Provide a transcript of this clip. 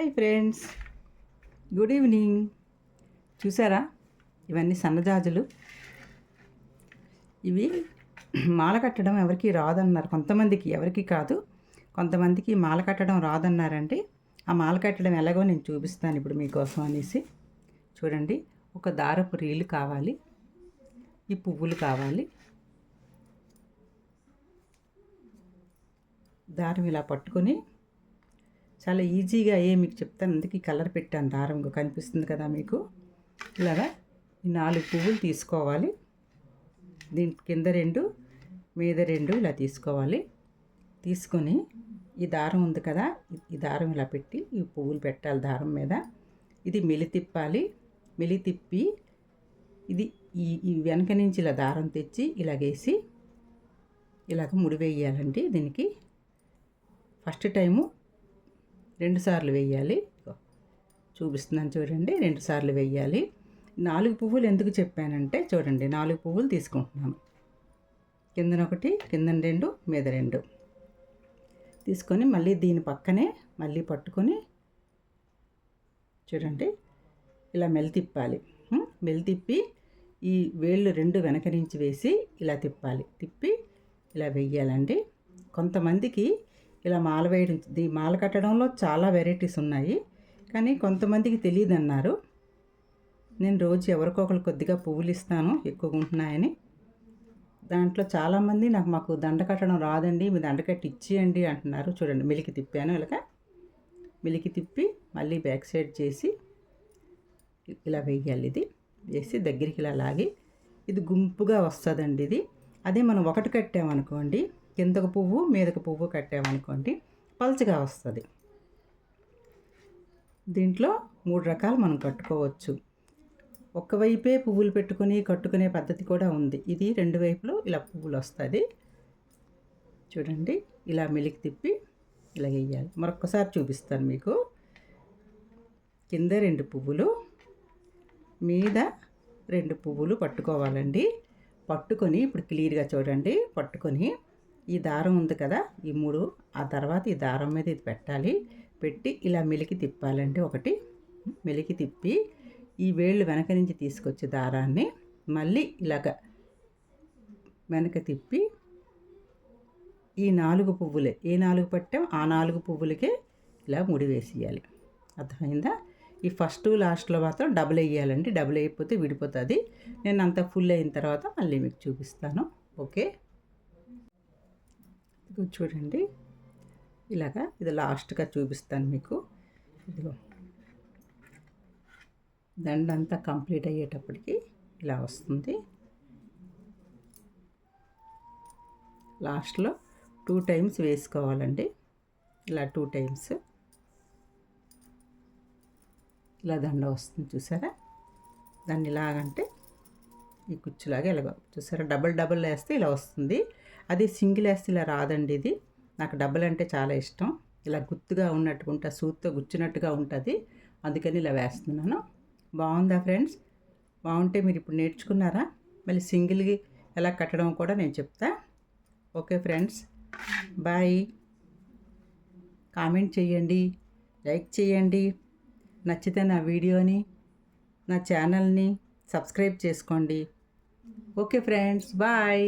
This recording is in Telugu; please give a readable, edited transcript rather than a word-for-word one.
Hi friends, good evening. చూసారా, ఇవన్నీ సన్నజాజులు. ఇవి మాల కట్టడం ఎవరికి రాదన్నారు. కొంతమందికి, ఎవరికి కాదు, కొంతమందికి మాల కట్టడం రాదన్నారంటే ఆ మాల కట్టడం ఎలాగో నేను చూపిస్తాను ఇప్పుడు మీకోసం అనేసి. చూడండి, ఒక దారపు రీలు కావాలి, ఈ పువ్వులు కావాలి. దారం ఇలా పట్టుకొని చాలా ఈజీగా మీకు చెప్తాను, అందుకే కలర్ పెట్టాను. దారం కనిపిస్తుంది కదా మీకు. ఇలాగా ఈ 4 పువ్వులు తీసుకోవాలి. దీని కింద 2, మీద 2 ఇలా తీసుకోవాలి. తీసుకొని ఈ దారం ఉంది కదా, ఈ దారం ఇలా పెట్టి ఈ పువ్వులు పెట్టాలి దారం మీద. ఇది మెలి తిప్పాలి. మెలి తిప్పి ఇది ఈ వెనక నుంచి ఇలా దారం తెచ్చి ఇలాగేసి ఇలాగ ముడి వేయాలండి. దీనికి ఫస్ట్ టైము 2 సార్లు వేయాలి. చూపిస్తున్నాను చూడండి, 2 సార్లు వేయాలి. 4 పువ్వులు ఎందుకు చెప్పానంటే చూడండి, 4 పువ్వులు తీసుకుంటున్నాను. కిందన 1, కిందన 2, మీద 2 తీసుకొని మళ్ళీ దీని పక్కనే మళ్ళీ పట్టుకొని చూడండి ఇలా మెలి తిప్పాలి. మెలి తిప్పి ఈ వేళ్ళు 2 వెనక నుంచి వేసి ఇలా తిప్పాలి. తిప్పి ఇలా వెయ్యాలండి. కొంతమందికి ఇలా మాల వేయడం, మాల కట్టడంలో చాలా వెరైటీస్ ఉన్నాయి, కానీ కొంతమందికి తెలియదు అన్నారు. నేను రోజు ఎవరికొకరు కొద్దిగా పువ్వులు ఇస్తాను, ఎక్కువగా ఉంటున్నాయని. దాంట్లో చాలామంది మాకు దండ కట్టడం రాదండి, మీ దండ కట్టి ఇచ్చేయండి అంటున్నారు. చూడండి, మెలికి తిప్పాను. ఇలాగ మెలికి తిప్పి మళ్ళీ బ్యాక్ సైడ్ చేసి ఇలా వేయాలి. ఇది వేసి దగ్గరికి ఇలా లాగి ఇది గుంపుగా వస్తుందండి. ఇది అదే మనం ఒకటి కట్టామనుకోండి, కిందకు పువ్వు మీదకు పువ్వు కట్టామనుకోండి, పల్చగా వస్తుంది. దీంట్లో 3 రకాలు మనం కట్టుకోవచ్చు. ఒక్కవైపే పువ్వులు పెట్టుకొని కట్టుకునే పద్ధతి కూడా ఉంది. ఇది 2 వైపులు ఇలా పువ్వులు వస్తుంది. చూడండి, ఇలా మెలికి తిప్పి ఇలా వేయాలి. మరొక్కసారి చూపిస్తాను మీకు. కింద 2 పువ్వులు, మీద 2 పువ్వులు పట్టుకోవాలండి. పట్టుకొని ఇప్పుడు క్లియర్గా చూడండి, పట్టుకొని ఈ దారం ఉంది కదా, ఈ 3, ఆ తర్వాత ఈ దారం మీద ఇది పెట్టాలి. పెట్టి ఇలా మెలికి తిప్పాలండి. ఒకటి మెలికి తిప్పి ఈ వేళ్ళు వెనక నుంచి తీసుకొచ్చి దారాన్ని మళ్ళీ ఇలాగ వెనక తిప్పి ఈ 4 పువ్వులే, ఏ 4 పట్టాం ఆ 4 పువ్వులకే ఇలా ముడి వేసేయాలి. అర్థమైందా? ఈ ఫస్ట్ లాస్ట్లో మాత్రం డబుల్ వేయాలండి. డబుల్ అయిపోతే విడిపోతుంది. నేను అంత ఫుల్ అయిన తర్వాత మళ్ళీ మీకు చూపిస్తాను. ఓకే, చూడండి, ఇలాగా ఇది లాస్ట్గా చూపిస్తాను మీకు. ఇదిగో దండ అంతా కంప్లీట్ అయ్యేటప్పటికి ఇలా వస్తుంది. లాస్ట్లో 2 టైమ్స్ వేసుకోవాలండి. ఇలా 2 టైమ్స్ ఇలా దండ వస్తుంది. చూసారా, దాన్ని ఇలాగంటే ఈ కుచ్చులాగా ఇలాగ చూసారా, డబల్ వేస్తే ఇలా వస్తుంది. అది సింగిల్ వేస్తే ఇలా రాదండి. ఇది నాకు డబల్ అంటే చాలా ఇష్టం. ఇలా గుత్తుగా ఉన్నట్టుగా సూత్తో గుచ్చినట్టుగా ఉంటుంది, అందుకని ఇలా వేస్తున్నాను. బాగుందా ఫ్రెండ్స్? బాగుంటే మీరు ఇప్పుడు నేర్చుకున్నారా? మళ్ళీ సింగిల్కి ఎలా కట్టడం కూడా నేను చెప్తా. Okay friends, bye. కామెంట్ చేయండి, లైక్ చేయండి, నచ్చితే నా వీడియోని, నా ఛానల్ని సబ్స్క్రైబ్ చేసుకోండి. Okay friends, bye.